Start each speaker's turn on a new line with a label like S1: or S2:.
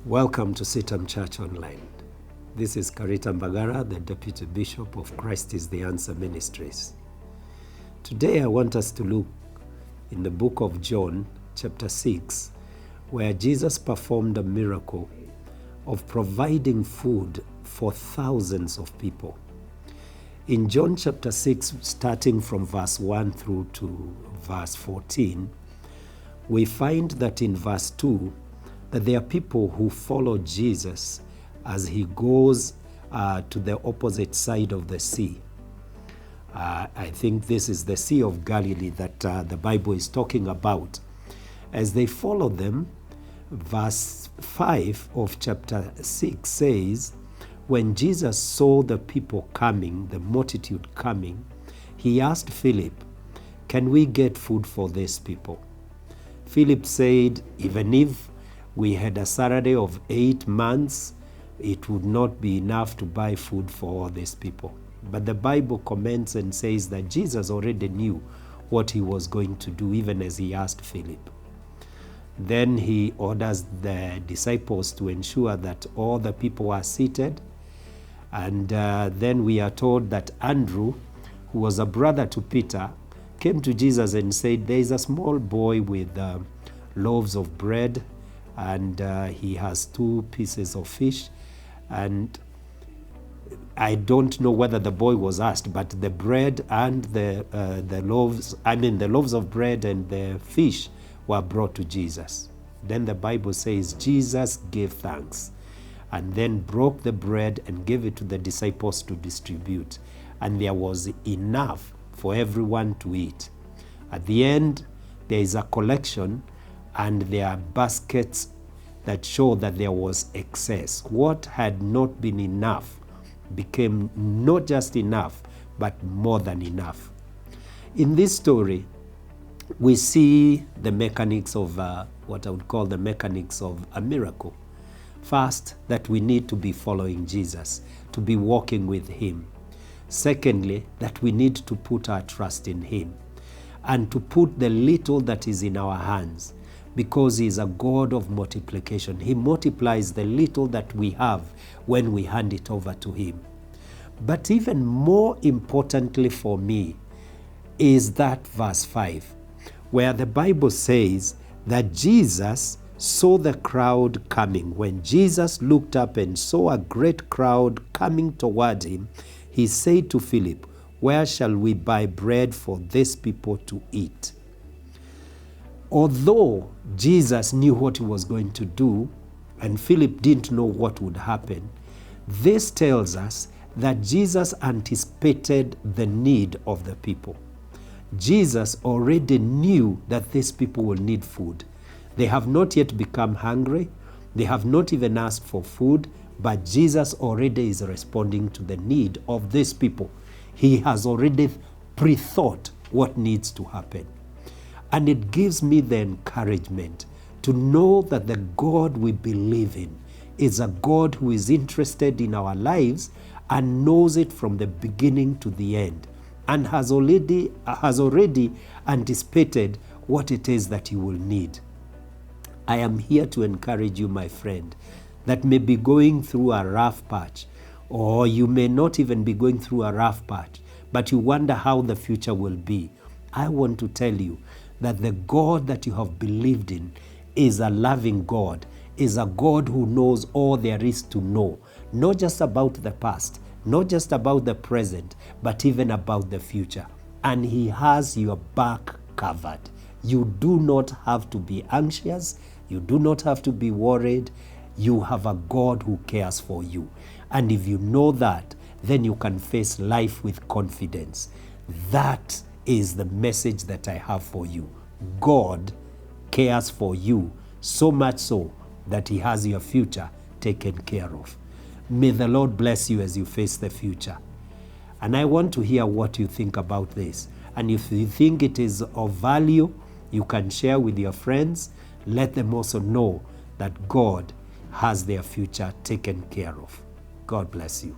S1: Welcome to CITAM ChurchOnline. This is Karita Mbagara, the Deputy Bishop of Christ is the Answer Ministries. Today I want us to look in the book of John, chapter 6, where Jesus performed a miracle of providing food for thousands of people. In John chapter 6, starting from verse 1 through to verse 14, we find that in verse 2, that there are people who follow Jesus as he goes to the opposite side of the sea. I think this is the Sea of Galilee that the Bible is talking about. As they follow them, verse 5 of chapter 6 says, when Jesus saw the people coming, the multitude coming, he asked Philip, "Can we get food for these people?" Philip said, even if we had a salary of 8 months, it would not be enough to buy food for all these people. But the Bible comments and says that Jesus already knew what he was going to do, even as he asked Philip. Then he orders the disciples to ensure that all the people are seated. And then we are told that Andrew, who was a brother to Peter, came to Jesus and said, there is a small boy with loaves of bread, and he has 2 pieces of fish. And I don't know whether the boy was asked, but the bread and the loaves of bread and the fish were brought to Jesus. Then the Bible says Jesus gave thanks and then broke the bread and gave it to the disciples to distribute. And there was enough for everyone to eat. At the end, there is a collection, and there are baskets that show that there was excess. What had not been enough became not just enough, but more than enough. In this story, we see the mechanics of what I would call the mechanics of a miracle. First, that we need to be following Jesus, to be walking with him. Secondly, that we need to put our trust in him and to put the little that is in our hands, because he is a God of multiplication. He multiplies the little that we have when we hand it over to him. But even more importantly for me is that verse 5, where the Bible says that Jesus saw the crowd coming. When Jesus looked up and saw a great crowd coming toward him, he said to Philip, "Where shall we buy bread for these people to eat?" Although Jesus knew what he was going to do, and Philip didn't know what would happen, this tells us that Jesus anticipated the need of the people. Jesus already knew that these people will need food. They have not yet become hungry. They have not even asked for food, but Jesus already is responding to the need of these people. He has already pre-thought what needs to happen. And it gives me the encouragement to know that the God we believe in is a God who is interested in our lives and knows it from the beginning to the end, and has already anticipated what it is that you will need. I am here to encourage you, my friend, that may be going through a rough patch, or you may not even be going through a rough patch, but you wonder how the future will be. I want to tell you that the God that you have believed in is a loving God, is a God who knows all there is to know, not just about the past, not just about the present, but even about the future. And he has your back covered. You do not have to be anxious. You do not have to be worried. You have a God who cares for you. And if you know that, then you can face life with confidence. That is the message that I have for you. God cares for you, so much so that he has your future taken care of. May the Lord bless you as you face the future. And I want to hear what you think about this. And if you think it is of value, you can share with your friends. Let them also know that God has their future taken care of. God bless you.